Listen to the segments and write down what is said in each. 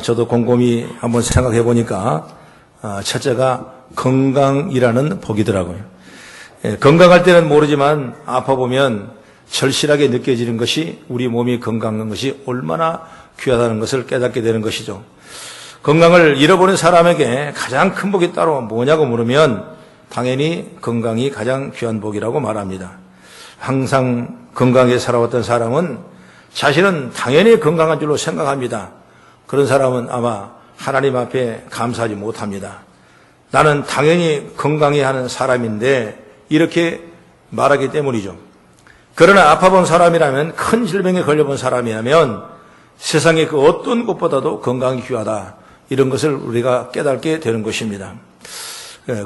저도 곰곰이 한번 생각해 보니까 첫째가 건강이라는 복이더라고요. 건강할 때는 모르지만 아파 보면 절실하게 느껴지는 것이 우리 몸이 건강한 것이 얼마나 귀하다는 것을 깨닫게 되는 것이죠. 건강을 잃어버린 사람에게 가장 큰 복이 따로 뭐냐고 물으면 당연히 건강이 가장 귀한 복이라고 말합니다. 항상 건강하게 살아왔던 사람은 자신은 당연히 건강한 줄로 생각합니다. 그런 사람은 아마 하나님 앞에 감사하지 못합니다. 나는 당연히 건강해야 하는 사람인데 이렇게 말하기 때문이죠. 그러나 아파본 사람이라면, 큰 질병에 걸려본 사람이라면 세상의 그 어떤 것보다도 건강이 귀하다, 이런 것을 우리가 깨닫게 되는 것입니다.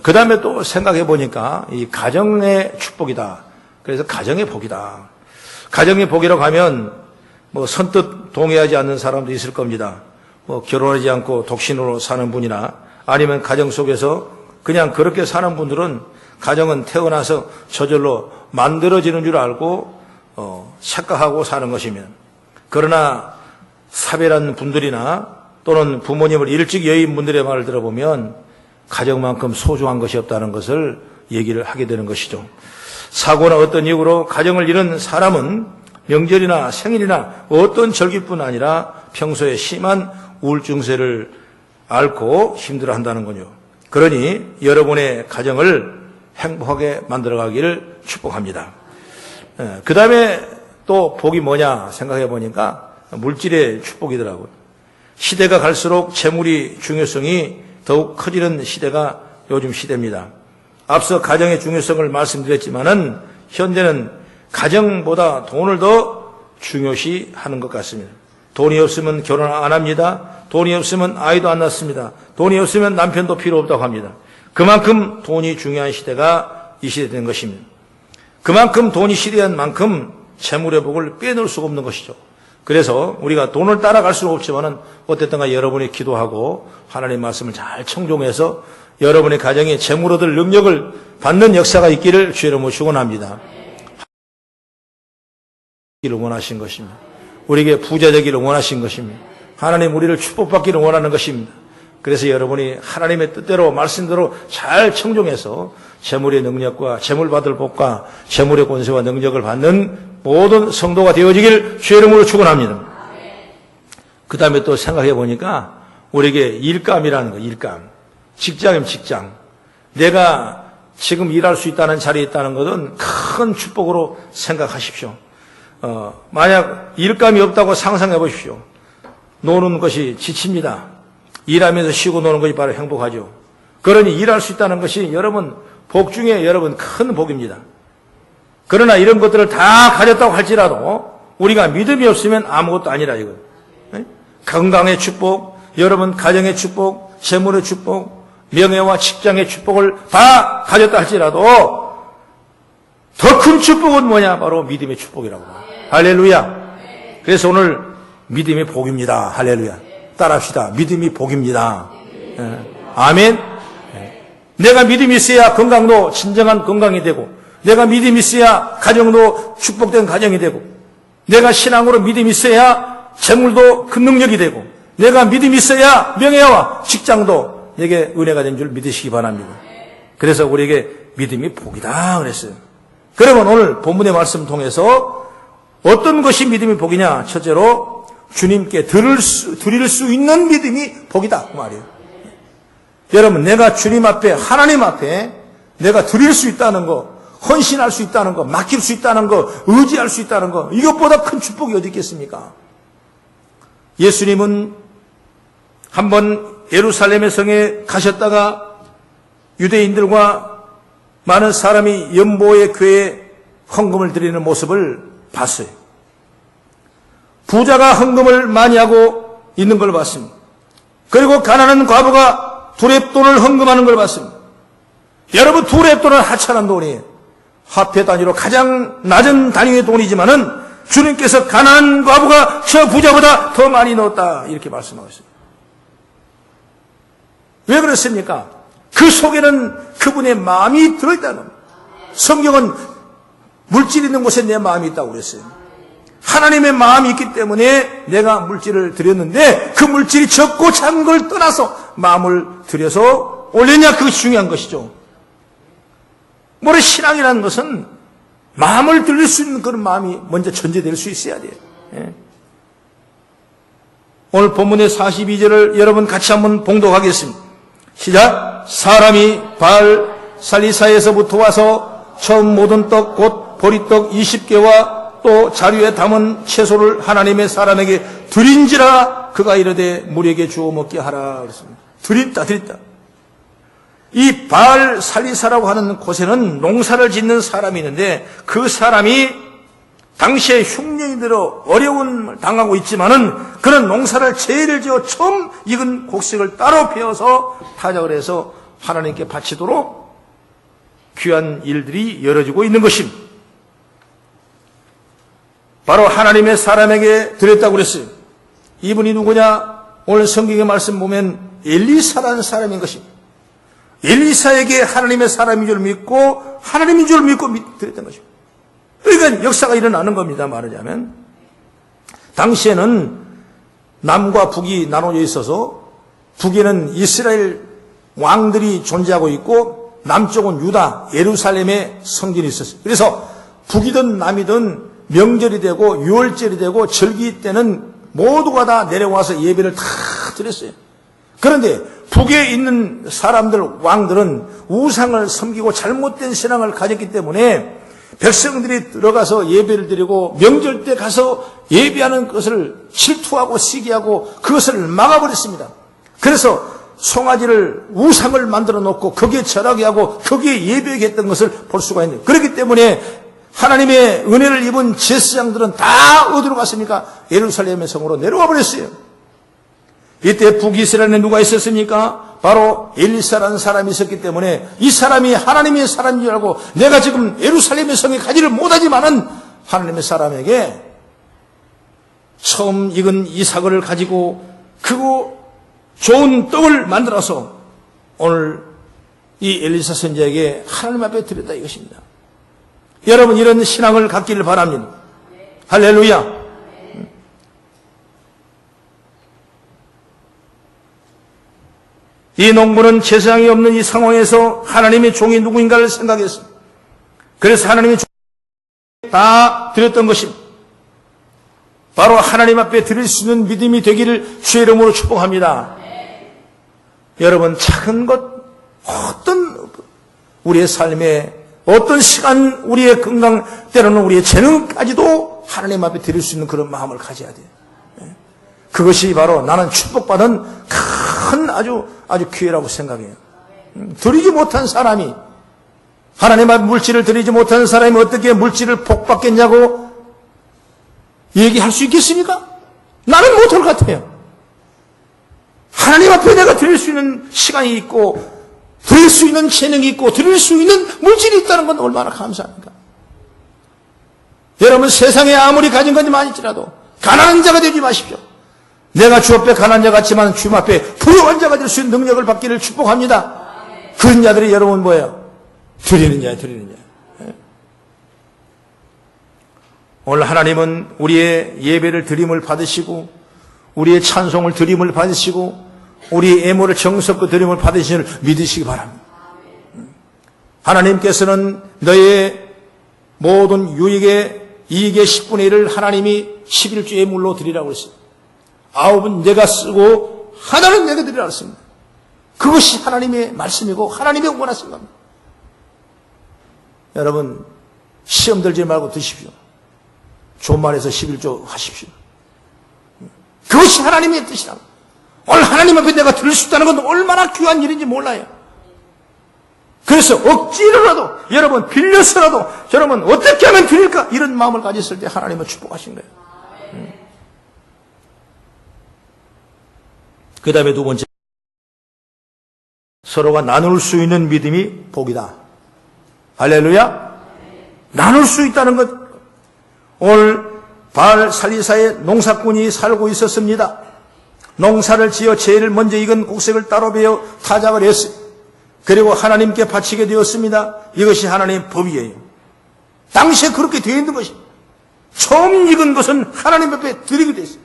그 다음에 또 생각해 보니까 이 가정의 축복이다. 그래서 가정의 복이다. 가정의 복이라고 하면 선뜻 동의하지 않는 사람도 있을 겁니다. 결혼하지 않고 독신으로 사는 분이나 아니면 가정 속에서 그냥 그렇게 사는 분들은 가정은 태어나서 저절로 만들어지는 줄 알고 착각하고 사는 것이면, 그러나 사별한 분들이나 또는 부모님을 일찍 여인 분들의 말을 들어보면 가정만큼 소중한 것이 없다는 것을 얘기를 하게 되는 것이죠. 사고나 어떤 이유로 가정을 잃은 사람은 명절이나 생일이나 어떤 절기뿐 아니라 평소에 심한 우울증세를 앓고 힘들어한다는군요. 그러니 여러분의 가정을 행복하게 만들어가기를 축복합니다. 그 다음에 또 복이 뭐냐 생각해 보니까 물질의 축복이더라고요. 시대가 갈수록 재물이 중요성이 더욱 커지는 시대가 요즘 시대입니다. 앞서 가정의 중요성을 말씀드렸지만은 현대는 가정보다 돈을 더 중요시하는 것 같습니다. 돈이 없으면 결혼 안 합니다. 돈이 없으면 아이도 안 낳습니다. 돈이 없으면 남편도 필요 없다고 합니다. 그만큼 돈이 중요한 시대가 이 시대 된 것입니다. 그만큼 돈이 시대한 만큼 재물의 복을 빼놓을 수가 없는 것이죠. 그래서 우리가 돈을 따라갈 수는 없지만은 어쨌든가 여러분이 기도하고 하나님 말씀을 잘 청종해서 여러분의 가정에 재물 얻을 능력을 받는 역사가 있기를 주의 이름으로 축원합니다. 하기를 원하신 것입니다. 우리에게 부자 되기를 원하신 것입니다. 하나님 우리를 축복받기를 원하는 것입니다. 그래서 여러분이 하나님의 뜻대로 말씀대로 잘 청종해서 재물의 능력과 재물 받을 복과 재물의 권세와 능력을 받는 모든 성도가 되어지길 주의 이름으로 축원합니다. 그 다음에 또 생각해 보니까 우리에게 일감이라는 거, 일감. 직장이면 직장. 내가 지금 일할 수 있다는 자리에 있다는 것은 큰 축복으로 생각하십시오. 만약 일감이 없다고 상상해 보십시오. 노는 것이 지칩니다. 일하면서 쉬고 노는 것이 바로 행복하죠. 그러니 일할 수 있다는 것이 여러분 복 중에 여러분 큰 복입니다. 그러나 이런 것들을 다 가졌다고 할지라도 우리가 믿음이 없으면 아무것도 아니라 이거. 건강의 축복, 여러분 가정의 축복, 재물의 축복, 명예와 직장의 축복을 다 가졌다 할지라도 더 큰 축복은 뭐냐? 바로 믿음의 축복이라고. 할렐루야. 그래서 오늘 믿음의 복입니다. 할렐루야. 따라합시다. 믿음이 복입니다. 아멘. 내가 믿음이 있어야 건강도 진정한 건강이 되고, 내가 믿음이 있어야 가정도 축복된 가정이 되고, 내가 신앙으로 믿음이 있어야 재물도 큰 능력이 되고, 내가 믿음이 있어야 명예와 직장도 내게 은혜가 된 줄 믿으시기 바랍니다. 그래서 우리에게 믿음이 복이다 그랬어요. 그러면 오늘 본문의 말씀 통해서 어떤 것이 믿음이 복이냐? 첫째로 주님께 드릴 수 있는 믿음이 복이다 그 말이에요. 여러분, 내가 주님 앞에, 하나님 앞에 내가 드릴 수 있다는 거, 헌신할 수 있다는 거, 맡길 수 있다는 거, 의지할 수 있다는 거, 이것보다 큰 축복이 어디 있겠습니까? 예수님은 한번 예루살렘의 성에 가셨다가 유대인들과 많은 사람이 연보의 교회에 헌금을 드리는 모습을 봤어요. 부자가 헌금을 많이 하고 있는 걸 봤습니다. 그리고 가난한 과부가 두렙돈을 헌금하는 걸 봤습니다. 여러분, 두렙돈은 하찮은 돈이에요. 화폐 단위로 가장 낮은 단위의 돈이지만은 주님께서 가난한 과부가 저 부자보다 더 많이 넣었다 이렇게 말씀하고 있습니다. 왜 그렇습니까? 그 속에는 그분의 마음이 들어있다는 겁니다. 성경은 물질 있는 곳에 내 마음이 있다고 그랬어요. 하나님의 마음이 있기 때문에 내가 물질을 드렸는데 그 물질이 적고 작은 걸 떠나서 마음을 들여서 올렸냐, 그것이 중요한 것이죠. 뭐래, 신앙이라는 것은 마음을 들릴 수 있는 그런 마음이 먼저 전제될 수 있어야 돼요. 예. 오늘 본문의 42절을 여러분 같이 한번 봉독하겠습니다. 시작. 사람이 바알 살리사에서부터 와서 처음 모든 떡 곧 보리떡 20개와 또 자루에 담은 채소를 하나님의 사람에게 드린지라 그가 이르되 무리에게 주어 먹게 하라 그랬습니다. 드린다. 이 바알 살리사라고 하는 곳에는 농사를 짓는 사람이 있는데 그 사람이 당시에 흉년이 들어 어려움을 당하고 있지만은 그런 농사를 제일 지어 처음 익은 곡식을 따로 베어서 타작을 해서 하나님께 바치도록 귀한 일들이 열어지고 있는 것입니다. 바로 하나님의 사람에게 드렸다고 그랬어요. 이분이 누구냐? 오늘 성경의 말씀 보면 엘리사라는 사람인 것입니다. 엘리사에게 하나님의 사람인 줄 믿고 하나님인 줄 믿고 드렸던 것입니다. 그러니까 역사가 일어나는 겁니다. 말하자면 당시에는 남과 북이 나눠져 있어서 북에는 이스라엘 왕들이 존재하고 있고 남쪽은 유다, 예루살렘의 성전이 있었어요. 그래서 북이든 남이든 명절이 되고 유월절이 되고 절기 때는 모두가 다 내려와서 예배를 다 드렸어요. 그런데 북에 있는 사람들, 왕들은 우상을 섬기고 잘못된 신앙을 가졌기 때문에 백성들이 들어가서 예배를 드리고 명절 때 가서 예배하는 것을 질투하고 시기하고 그것을 막아버렸습니다. 그래서 송아지를 우상을 만들어 놓고 거기에 절하게 하고 거기에 예배하게 했던 것을 볼 수가 있는데, 그렇기 때문에 하나님의 은혜를 입은 제사장들은 다 어디로 갔습니까? 예루살렘의 성으로 내려와 버렸어요. 이때 북이스라엘에 누가 있었습니까? 바로 엘리사라는 사람이 있었기 때문에 이 사람이 하나님의 사람인 줄 알고 내가 지금 예루살렘의 성에 가지를 못하지만은 하나님의 사람에게 처음 익은 이삭을 가지고 그 좋은 떡을 만들어서 오늘 이 엘리사 선지자에게 하나님 앞에 드렸다 이것입니다. 여러분 이런 신앙을 갖기를 바랍니다. 할렐루야. 이 농부는 제사장이 없는 이 상황에서 하나님의 종이 누구인가를 생각했습니다. 그래서 하나님의 종이 다 드렸던 것입니다. 바로 하나님 앞에 드릴 수 있는 믿음이 되기를 주의 이름으로 축복합니다. 여러분 작은 것, 어떤 우리의 삶에 어떤 시간, 우리의 건강, 때로는 우리의 재능까지도 하나님 앞에 드릴 수 있는 그런 마음을 가져야 돼요. 그것이 바로 나는 축복받은 큰 아주 기회라고 생각해요. 드리지 못한 사람이, 하나님 앞에 물질을 드리지 못한 사람이 어떻게 물질을 복받겠냐고 얘기할 수 있겠습니까? 나는 못할 것 같아요. 하나님 앞에 내가 드릴 수 있는 시간이 있고 드릴 수 있는 재능이 있고 드릴 수 있는 물질이 있다는 건 얼마나 감사합니까? 여러분 세상에 아무리 가진 것이 많을지라도 가난한 자가 되지 마십시오. 내가 주 앞에 가난한 자 같지만 주 앞에 부유한 자가 될 수 있는 능력을 받기를 축복합니다. 그런 자들이 여러분 뭐예요? 드리는 자예요. 오늘 하나님은 우리의 예배를 드림을 받으시고 우리의 찬송을 드림을 받으시고 우리의 애모를 정성껏 드림을 받으시는 믿으시기 바랍니다. 하나님께서는 너의 모든 유익의 이익의 10분의 1을 하나님이 11조 예물로 드리라고 했어요. 9은 내가 쓰고 하나는 내가 드리라고 했습니다. 그것이 하나님의 말씀이고 하나님의 원하신 겁니다. 여러분 시험 들지 말고 드십시오. 존말해서 11조 하십시오. 그것이 하나님의 뜻이라고. 오늘 하나님 앞에 내가 드릴 수 있다는 건 얼마나 귀한 일인지 몰라요. 그래서 억지로라도 여러분 빌려서라도 여러분 어떻게 하면 드릴까 이런 마음을 가졌을 때 하나님은 축복하신 거예요. 그 다음에 두 번째, 서로가 나눌 수 있는 믿음이 복이다. 할렐루야. 나눌 수 있다는 것. 오늘 바알 살리사의 농사꾼이 살고 있었습니다. 농사를 지어 제일 먼저 익은 곡식을 따로 베어 타작을 했어요. 그리고 하나님께 바치게 되었습니다. 이것이 하나님의 법이에요. 당시에 그렇게 되어 있는 것입니다. 처음 익은 것은 하나님 앞에 드리게 됐어요.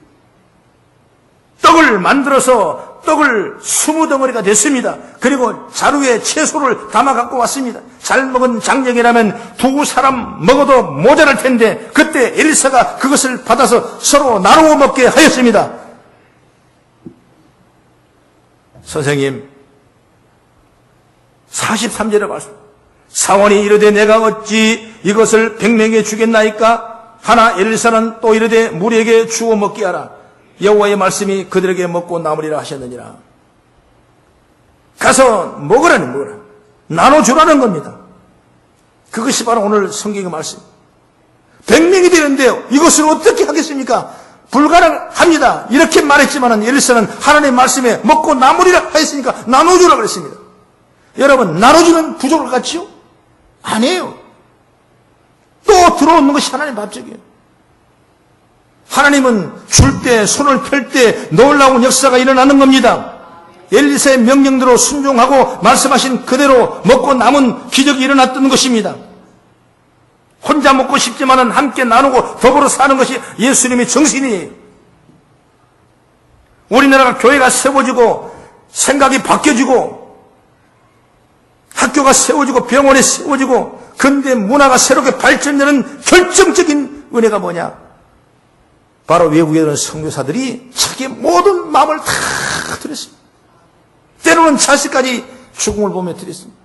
떡을 만들어서 떡을 20덩어리가 됐습니다. 그리고 자루에 채소를 담아 갖고 왔습니다. 잘 먹은 장정이라면 2사람 먹어도 모자랄 텐데 그때 엘리사가 그것을 받아서 서로 나누어 먹게 하였습니다. 선생님, 43절에 말씀. 사원이 이르되 내가 어찌 이것을 100명에게 주겠나이까? 하나 엘리사는 또 이르되 무리에게 주어 먹게 하라. 여호와의 말씀이 그들에게 먹고 남으리라 하셨느니라. 가서 먹으라. 나눠주라는 겁니다. 그것이 바로 오늘 성경의 말씀. 100명이 되는데요. 이것을 어떻게 하겠습니까? 불가능합니다. 이렇게 말했지만 엘리사는 하나님의 말씀에 먹고 남으리라 하였으니까 나눠주라 그랬습니다. 여러분, 나눠주는 부족을 같지요? 아니에요. 또 들어오는 것이 하나님의 법칙이에요. 하나님은 줄 때, 손을 펼 때 놀라운 역사가 일어나는 겁니다. 엘리사의 명령대로 순종하고 말씀하신 그대로 먹고 남은 기적이 일어났던 것입니다. 혼자 먹고 싶지만은 함께 나누고 더불어 사는 것이 예수님의 정신이에요. 우리나라가 교회가 세워지고 생각이 바뀌어지고 학교가 세워지고 병원이 세워지고 근대 문화가 새롭게 발전되는 결정적인 은혜가 뭐냐? 바로 외국에 있는 선교사들이 자기 모든 마음을 다 드렸습니다. 때로는 자식까지 죽음을 보며 드렸습니다.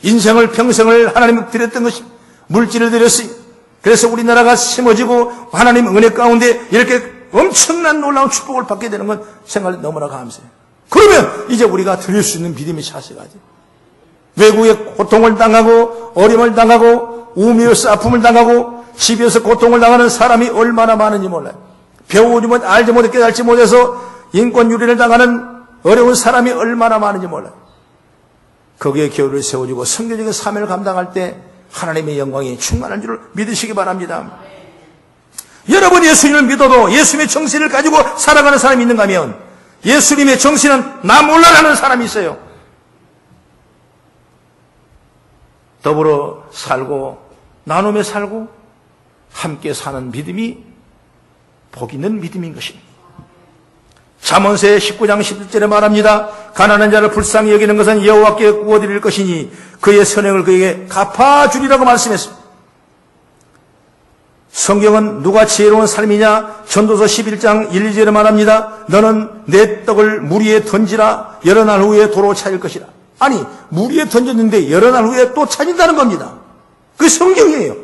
인생을 평생을 하나님께 드렸던 것입니다. 물질을 드렸습니다. 그래서 우리나라가 심어지고 하나님 은혜 가운데 이렇게 엄청난 놀라운 축복을 받게 되는 건 생각이 너무나 감사해요. 그러면 이제 우리가 드릴 수 있는 믿음의 자세가 돼. 외국에 고통을 당하고 어려움을 당하고 우미에서 아픔을 당하고 집에서 고통을 당하는 사람이 얼마나 많은지 몰라요. 배우지 못, 알지 못해 깨달지 못해서 인권유린을 당하는 어려운 사람이 얼마나 많은지 몰라요. 거기에 교회를 세워주고 선교적인 사명을 감당할 때 하나님의 영광이 충만한 줄을 믿으시기 바랍니다. 여러분, 예수님을 믿어도 예수님의 정신을 가지고 살아가는 사람이 있는가 하면 예수님의 정신은 나 몰라라는 사람이 있어요. 더불어 살고 나누며 살고 함께 사는 믿음이 복 있는 믿음인 것입니다. 잠언서의 19장 11절에 말합니다. 가난한 자를 불쌍히 여기는 것은 여호와께 구워드릴 것이니 그의 선행을 그에게 갚아주리라고 말씀했습니다. 성경은 누가 지혜로운 삶이냐? 전도서 11장 1, 2절에 말합니다. 너는 내 떡을 물 위에 던지라. 여러 날 후에 도로 찾을 것이라. 아니, 물 위에 던졌는데 여러 날 후에 또 찾는다는 겁니다. 그게 성경이에요.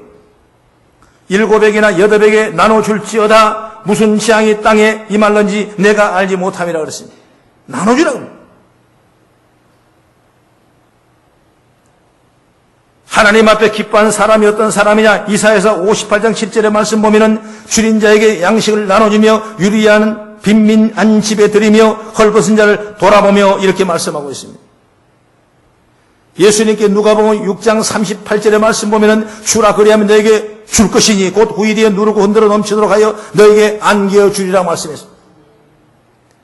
7에게나 8에게 나눠줄지어다. 무슨 재앙이 땅에 임할런지 내가 알지 못함이라 그랬습니다. 나눠주라고. 하나님 앞에 기뻐하는 사람이 어떤 사람이냐? 이사야서 58장 10절의 말씀 보면은 줄인 자에게 양식을 나눠주며 유리한 빈민한 집에 들이며 헐벗은 자를 돌아보며 이렇게 말씀하고 있습니다. 예수님께 누가복음 6장 38절의 말씀 보면은 주라 그리하면 너에게 줄 것이니 곧 후일에 누르고 흔들어 넘치도록 하여 너에게 안겨 주리라 말씀했습니다.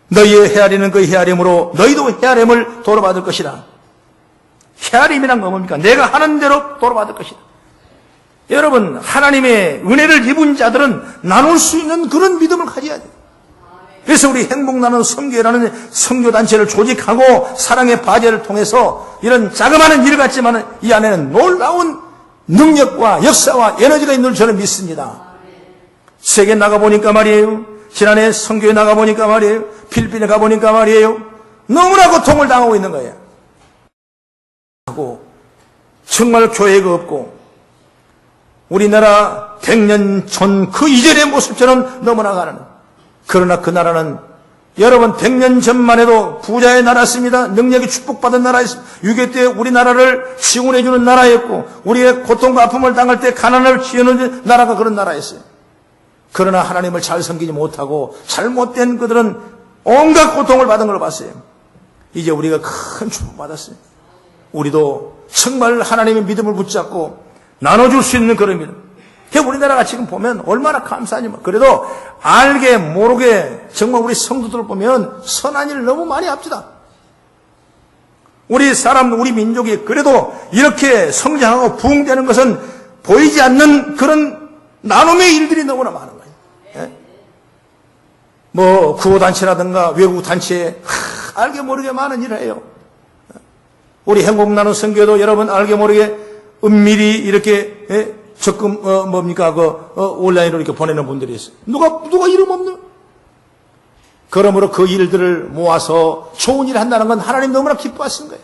너희의 헤아리는 그 헤아림으로 너희도 헤아림을 도로받을 것이라. 헤아림이란 건 뭡니까? 내가 하는 대로 도로받을 것이다. 여러분, 하나님의 은혜를 입은 자들은 나눌 수 있는 그런 믿음을 가져야 돼요. 그래서 우리 행복나눔 선교회라는 선교단체를 조직하고 사랑의 바제를 통해서 이런 자그마한 일 같지만 이 안에는 놀라운 능력과 역사와 에너지가 있는 줄 저는 믿습니다. 세계 나가보니까 말이에요. 지난해 선교회 나가보니까 말이에요. 필리핀에 가보니까 말이에요. 너무나 고통을 당하고 있는 거예요. 정말 교회가 없고 우리나라 100년 전 그 이전의 모습처럼 너무나 가는. 그러나 그 나라는 여러분 100년 전만 해도 부자의 나라였습니다. 능력이 축복받은 나라였습니다. 6.25 때 우리나라를 지원해 주는 나라였고 우리의 고통과 아픔을 당할 때 가난을 지어놓는 나라가 그런 나라였어요. 그러나 하나님을 잘 섬기지 못하고 잘못된 그들은 온갖 고통을 받은 걸 봤어요. 이제 우리가 큰 축복받았어요. 우리도 정말 하나님의 믿음을 붙잡고 나눠줄 수 있는 그런 믿음. 우리나라가 지금 보면 얼마나 감사하니. 그래도 알게 모르게 정말 우리 성도들을 보면 선한 일을 너무 많이 합시다. 우리 사람, 우리 민족이 그래도 이렇게 성장하고 부흥되는 것은 보이지 않는 그런 나눔의 일들이 너무나 많은 거예요. 예? 뭐 구호단체라든가 외국단체 알게 모르게 많은 일을 해요. 우리 행복나눔 선교도 여러분 알게 모르게 은밀히 이렇게 적금 온라인으로 이렇게 보내는 분들이 있어요. 누가 이름 없는? 그러므로 그 일들을 모아서 좋은 일을 한다는 건 하나님 너무나 기뻐하신 거예요.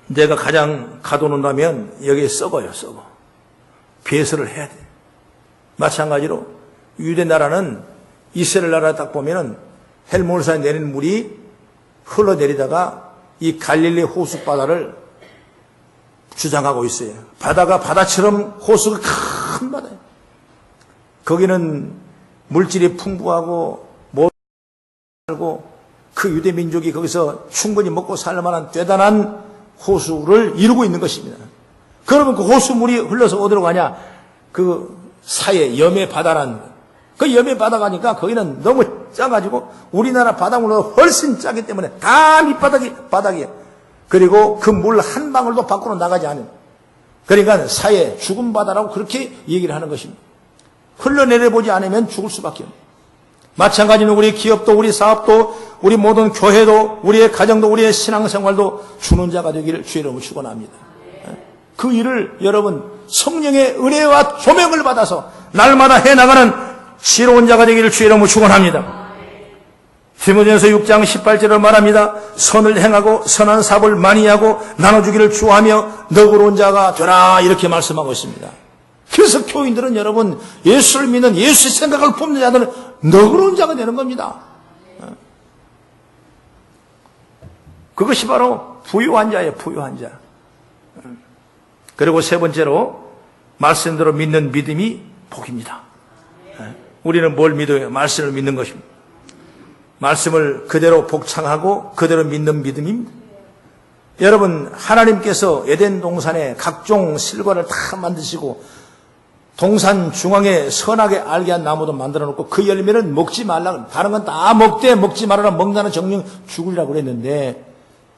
내가 가장 가둬놓는다면 여기에 썩어요. 배설을 해야 돼. 마찬가지로 유대 나라는 이스라엘 나라 딱 보면은 헬몬산에 내리는 물이 흘러내리다가 이 갈릴리 호수 바다를 주장하고 있어요. 바다가 바다처럼 호수가 큰 바다예요. 거기는 물질이 풍부하고 살고 그 유대 민족이 거기서 충분히 먹고 살 만한 대단한 호수를 이루고 있는 것입니다. 그러면 그 호수물이 흘러서 어디로 가냐? 그 사이에 염해 바다라는 그 염해 바다 가니까 거기는 너무 짜가지고 우리나라 바닷물보다 훨씬 짜기 때문에 다 밑바닥이에요. 그리고 그 물 한 방울도 밖으로 나가지 않은. 그러니까 사이에 죽은 바다라고 그렇게 얘기를 하는 것입니다. 흘러내려보지 않으면 죽을 수밖에 없어요. 마찬가지로 우리 기업도 우리 사업도 우리 모든 교회도 우리의 가정도 우리의 신앙생활도 주는 자가 되기를 주의 이름으로 축원합니다. 그 일을 여러분 성령의 은혜와 조명을 받아서 날마다 해나가는 지혜로운 자가 되기를 주의 이름으로 축원합니다. 디모데전서 6장 18절을 말합니다. 선을 행하고 선한 사업을 많이 하고 나눠주기를 주하며 너그러운 자가 되라 이렇게 말씀하고 있습니다. 그래서 교인들은 여러분 예수를 믿는 예수의 생각을 품는 자들은 너그러운 자가 되는 겁니다. 그것이 바로 부유한 자예요. 부유한 자. 그리고 세 번째로 말씀대로 믿는 믿음이 복입니다. 우리는 뭘 믿어요? 말씀을 믿는 것입니다. 말씀을 그대로 복창하고 그대로 믿는 믿음입니다. 여러분 하나님께서 에덴 동산에 각종 실과를 다 만드시고 동산 중앙에 선하게 알게 한 나무도 만들어 놓고 그 열매는 먹지 말라. 다른 건 다 먹되 먹지 말아라. 먹나는 정령 죽으리라고 그랬는데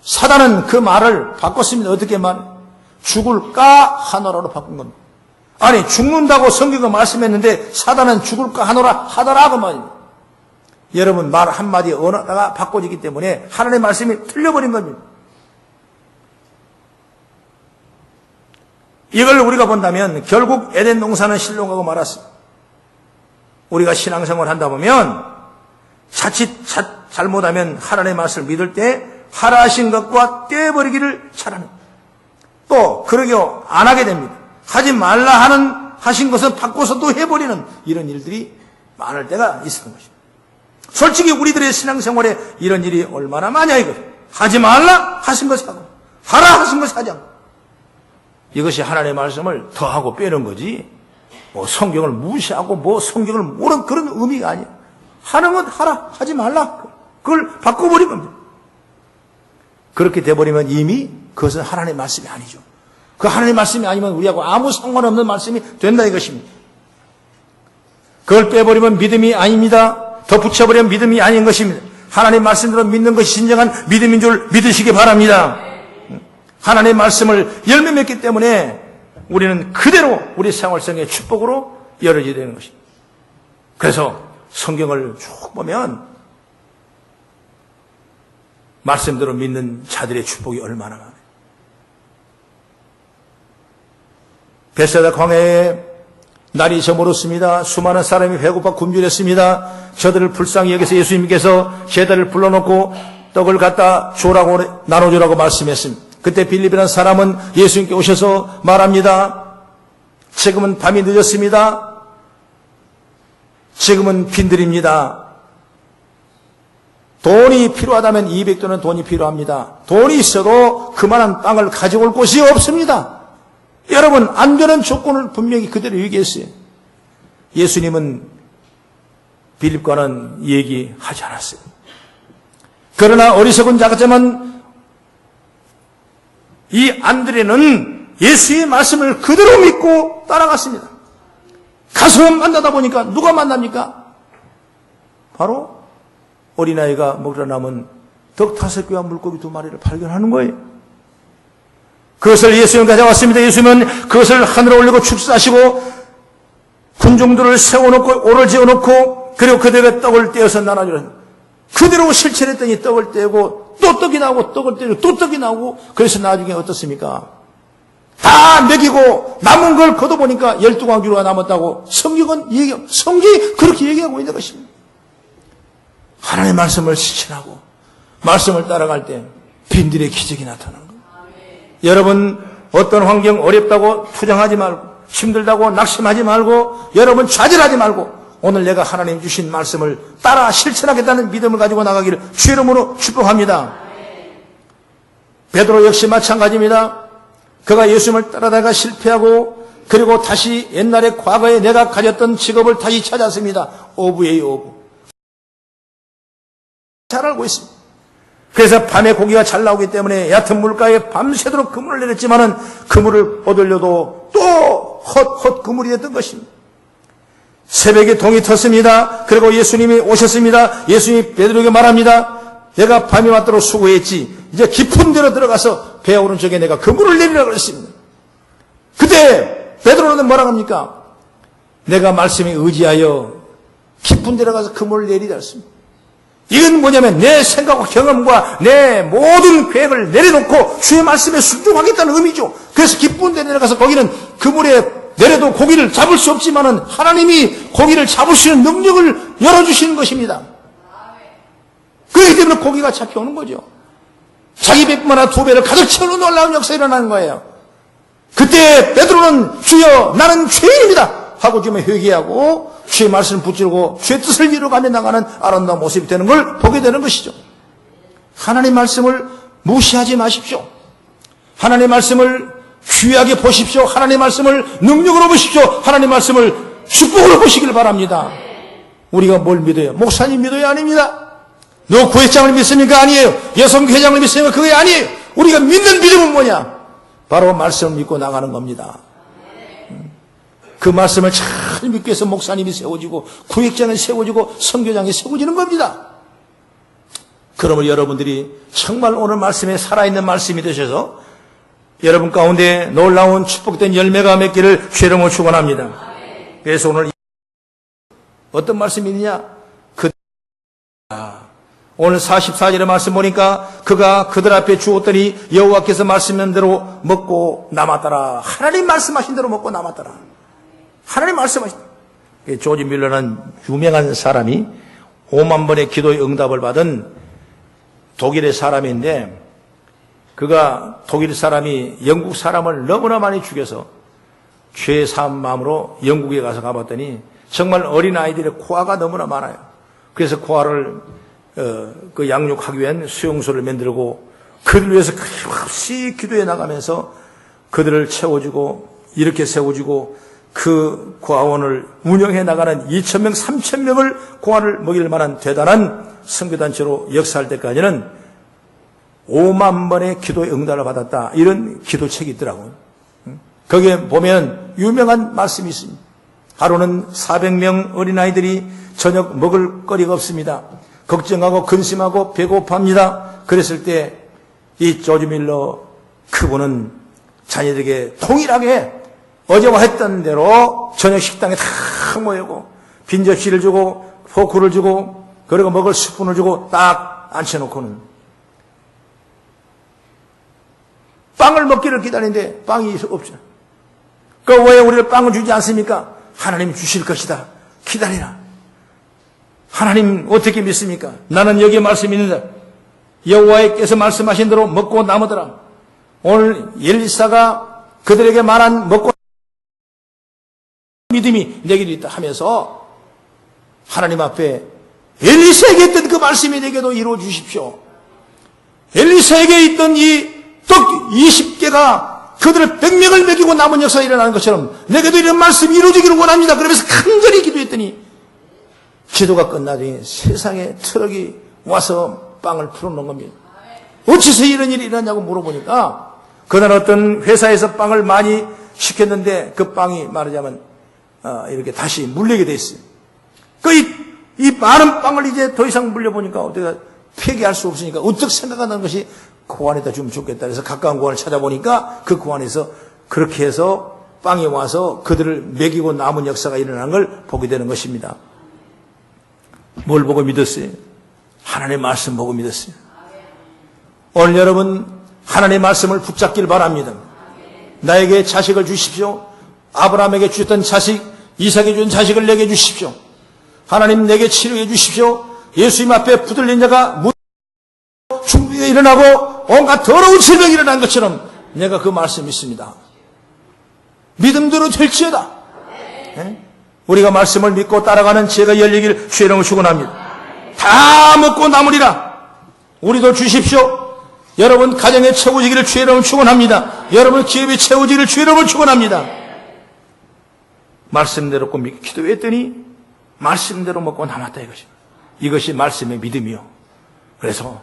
사단은 그 말을 바꿨습니다. 어떻게 죽을까 하노라로 바꾼 겁니다. 아니 죽는다고 성경은 말씀했는데 사단은 죽을까 하노라 하더라 그 말입니다. 여러분 말 한마디 언어가 바꿔지기 때문에 하나님의 말씀이 틀려버린 겁니다. 이걸 우리가 본다면 결국 에덴 동산은 실종하고 말았습니다. 우리가 신앙생활을 한다 보면 자칫 잘못하면 하나님의 말씀을 믿을 때 하라 하신 것과 떼버리기를 잘하는 또 그러게 안 하게 됩니다. 하지 말라 하신 것은 바꿔서 또 해버리는 이런 일들이 많을 때가 있었던 것입니다. 솔직히 우리들의 신앙생활에 이런 일이 얼마나 많냐 이거죠. 하지 말라 하신 것을 하고 하라 하신 것을 하지 않고 이것이 하나님의 말씀을 더하고 빼는 거지 뭐 성경을 무시하고 뭐 성경을 모르는 그런 의미가 아니에요. 하는 건 하라 하지 말라 그걸 바꿔버린 겁니다. 그렇게 돼버리면 이미 그것은 하나님의 말씀이 아니죠. 그 하나님의 말씀이 아니면 우리하고 아무 상관없는 말씀이 된다 이것입니다. 그걸 빼버리면 믿음이 아닙니다. 더 붙여버리면 믿음이 아닌 것입니다. 하나님의 말씀대로 믿는 것이 진정한 믿음인 줄 믿으시기 바랍니다. 하나님의 말씀을 열매 맺기 때문에 우리는 그대로 우리 생활성의 축복으로 이어져야 되는 것입니다. 그래서 성경을 쭉 보면 말씀대로 믿는 자들의 축복이 얼마나 많아요. 벳세다 광야에 날이 저물었습니다. 수많은 사람이 배고파 굶주렸습니다. 저들을 불쌍히 여기서 예수님께서 제자를 불러놓고 떡을 갖다 주라고 나눠주라고 말씀했습니다. 그때 빌립이라는 사람은 예수님께 오셔서 말합니다. 지금은 밤이 늦었습니다. 지금은 빈들입니다. 돈이 필요하다면 200도는 돈이 필요합니다. 돈이 있어도 그만한 빵을 가져올 곳이 없습니다. 여러분 안 되는 조건을 분명히 그대로 얘기했어요. 예수님은 빌립과는 얘기하지 않았어요. 그러나 어리석은 자같지만 이 안드레는 예수의 말씀을 그대로 믿고 따라갔습니다. 가서 만나다 보니까 누가 만납니까? 바로 어린아이가 먹으러 남은 덕 5개와 물고기 2마리를 발견하는 거예요. 그것을 예수님은 가져왔습니다. 예수님은 그것을 하늘에 올리고 축사하시고 군중들을 세워놓고 오를 지어놓고 그리고 그들에게 떡을 떼어서 나눠주는, 그대로 실천했더니 떡을 떼고 또 떡이 나오고 떡을 떼고 또 떡이 나오고, 그래서 나중에 어떻습니까? 다 먹이고 남은 걸 걷어보니까 12광주가 남았다고 성경이 그렇게 얘기하고 있는 것입니다. 하나님의 말씀을 실천하고 말씀을 따라갈 때 빈들의 기적이 나타나는 겁니다. 여러분, 어떤 환경 어렵다고 투정하지 말고 힘들다고 낙심하지 말고 여러분 좌절하지 말고 오늘 내가 하나님 주신 말씀을 따라 실천하겠다는 믿음을 가지고 나가기를 주의 이름으로 축복합니다. 베드로 역시 마찬가지입니다. 그가 예수님을 따라다가 실패하고 그리고 다시 옛날에 과거에 내가 가졌던 직업을 다시 찾았습니다. 오부예요, 오부. 잘 알고 있습니다. 그래서 밤에 고기가 잘 나오기 때문에 얕은 물가에 밤새도록 그물을 내렸지만은 그물을 얻으려도 또 헛 그물이 됐던 것입니다. 새벽에 동이 텄습니다. 그리고 예수님이 오셨습니다. 예수님이 베드로에게 말합니다. 내가 밤이 왔도록 수고했지. 이제 깊은 데로 들어가서 배 오른쪽에 내가 그물을 내리라고 그랬습니다. 그때 베드로는 뭐라고 합니까? 내가 말씀에 의지하여 깊은 데로 가서 그물을 내리라 했습니다. 이건 뭐냐면 내 생각과 경험과 내 모든 계획을 내려놓고 주의 말씀에 순종하겠다는 의미죠. 그래서 깊은 데 내려가서 거기는 그물에 내려도 고기를 잡을 수 없지만은 하나님이 고기를 잡을 수 있는 능력을 열어주시는 것입니다. 그렇기 때문에 고기가 잡혀오는 거죠. 자기 배뿐만 아니라 두 배를 가득 채우는 놀라운 역사가 일어나는 거예요. 그때 베드로는 주여 나는 죄인입니다 하고 좀 회개하고 주의 말씀을 붙들고 주의 뜻을 이루어가며 나가는 아름다운 모습이 되는 걸 보게 되는 것이죠. 하나님 말씀을 무시하지 마십시오. 하나님 말씀을 귀하게 보십시오. 하나님 말씀을 능력으로 보십시오. 하나님 말씀을 축복으로 보시길 바랍니다. 우리가 뭘 믿어요? 목사님 믿어요? 아닙니다. 너 구회장을 믿습니까? 아니에요. 여성회장을 믿습니까? 그게 아니에요. 우리가 믿는 믿음은 뭐냐? 바로 말씀을 믿고 나가는 겁니다. 그 말씀을 잘 믿기 위해서 목사님이 세워지고 구획장이 세워지고 선교장이 세워지는 겁니다. 그러면 여러분들이 정말 오늘 말씀에 살아있는 말씀이 되셔서 여러분 가운데 놀라운 축복된 열매가 맺기를 주의 이름으로 축원합니다. 그래서 오늘 어떤 말씀이 있느냐? 오늘 44절의 말씀 보니까 그가 그들 앞에 주었더니 여호와께서 말씀한 대로 먹고 남았더라. 하나님 말씀하신 대로 먹고 남았더라. 하나님 말씀하신 대로. 조지 밀러는 유명한 사람이 5만 번의 기도의 응답을 받은 독일의 사람인데 그가 독일 사람이 영국 사람을 너무나 많이 죽여서 죄 사한 마음으로 영국에 가서 가봤더니 정말 어린아이들의 고아가 너무나 많아요. 그래서 고아를 그 양육하기 위한 수용소를 만들고 그들을 위해서 끊임없이 기도해 나가면서 그들을 채워주고 이렇게 세워주고 그 고아원을 운영해 나가는 2,000명, 3,000명을 고아를 먹일 만한 대단한 선교단체로 역사할 때까지는 5만 번의 기도의 응답을 받았다. 이런 기도책이 있더라고요. 거기에 보면 유명한 말씀이 있습니다. 하루는 400명 어린아이들이 저녁 먹을 거리가 없습니다. 걱정하고 근심하고 배고파합니다. 그랬을 때 이 조지 밀러 그분은 자녀들에게 동일하게 어제와 했던 대로 저녁 식당에 다 모이고 빈 접시를 주고 포크를 주고 그리고 먹을 스푼을 주고 딱 앉혀놓고는 빵을 먹기를 기다리는데 빵이 없죠. 그 왜 우리를 빵을 주지 않습니까? 하나님이 주실 것이다. 기다리라. 하나님 어떻게 믿습니까? 나는 여기에 말씀이 있는다. 여호와께서 말씀하신 대로 먹고 남으더라. 오늘 엘리사가 그들에게 말한 먹고 믿음이 내게 있다 하면서 하나님 앞에 엘리사에게 있던 그 말씀이 내게도 이루어 주십시오. 엘리사에게 있던 이 떡 20개가 그들을 100명을 먹이고 남은 역사가 일어나는 것처럼 내게도 이런 말씀이 이루어지기를 원합니다. 그러면서 간절히 기도했더니 기도가 끝나더니 세상에 트럭이 와서 빵을 풀어놓은 겁니다. 어째서 이런 일이 일어나냐고 물어보니까 그날 어떤 회사에서 빵을 많이 시켰는데 그 빵이 말하자면 이렇게 다시 물리게 돼 있어요. 이 많은 빵을 이제 더 이상 물려보니까 어떻게 폐기할 수 없으니까 우뚝 생각하는 것이 고안에다 주면 좋겠다. 그래서 가까운 고안을 찾아보니까 그 고안에서 그렇게 해서 빵이 와서 그들을 먹이고 남은 역사가 일어나는 걸 보게 되는 것입니다. 뭘 보고 믿었어요? 하나님의 말씀 보고 믿었어요. 오늘 여러분 하나님의 말씀을 붙잡길 바랍니다. 나에게 자식을 주십시오. 아브라함에게 주셨던 자식, 이삭에게 준 자식을 내게 주십시오. 하나님 내게 치료해 주십시오. 예수님 앞에 붙들린 자가 중비에 일어나고 온갖 더러운 질병이 일어난 것처럼 내가 그 말씀 있습니다. 믿음대로 될지어다. 네? 우리가 말씀을 믿고 따라가는 죄가 열리길 주의 이름으로 축원합니다. 다 먹고 남으리라. 우리도 주십시오. 여러분 가정에 채워지기를 주의 이름으로 축원합니다. 여러분 기업이 채워지기를 주의 이름으로 축원합니다. 말씀대로 기도했더니 말씀대로 먹고 남았다 이것입니다. 이것이 말씀의 믿음이요. 그래서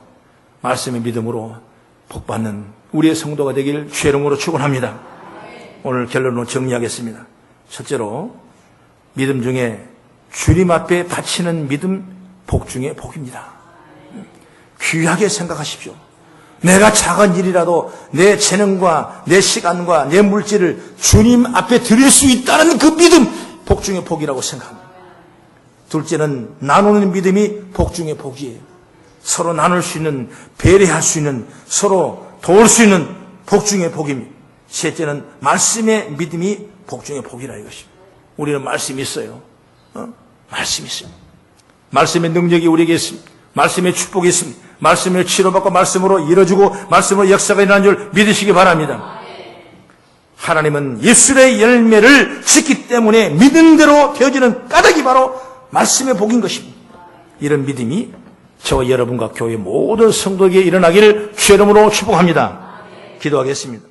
말씀의 믿음으로 복받는 우리의 성도가 되기를 주의 이름으로 축원합니다. 오늘 결론으로 정리하겠습니다. 첫째로 믿음 중에 주님 앞에 바치는 믿음 복 중에 복입니다. 귀하게 생각하십시오. 내가 작은 일이라도 내 재능과 내 시간과 내 물질을 주님 앞에 드릴 수 있다는 그 믿음 복 중에 복이라고 생각합니다. 둘째는 나누는 믿음이 복 중에 복이에요. 서로 나눌 수 있는, 배려할 수 있는, 서로 도울 수 있는 복 중에 복입니다. 셋째는 말씀의 믿음이 복 중에 복이라 이것입니다. 우리는 말씀이 있어요. 말씀이 있습니다. 말씀의 능력이 우리에게 있습니다. 말씀의 축복이 있습니다. 말씀을 치료받고 말씀으로 이뤄주고 말씀으로 역사가 일어나는 줄 믿으시기 바랍니다. 하나님은 예술의 열매를 짓기 때문에 믿음대로 되어지는 까닭이 바로 말씀의 복인 것입니다. 이런 믿음이 저와 여러분과 교회 모든 성도에게 일어나기를 주의 이름으로 축복합니다. 기도하겠습니다.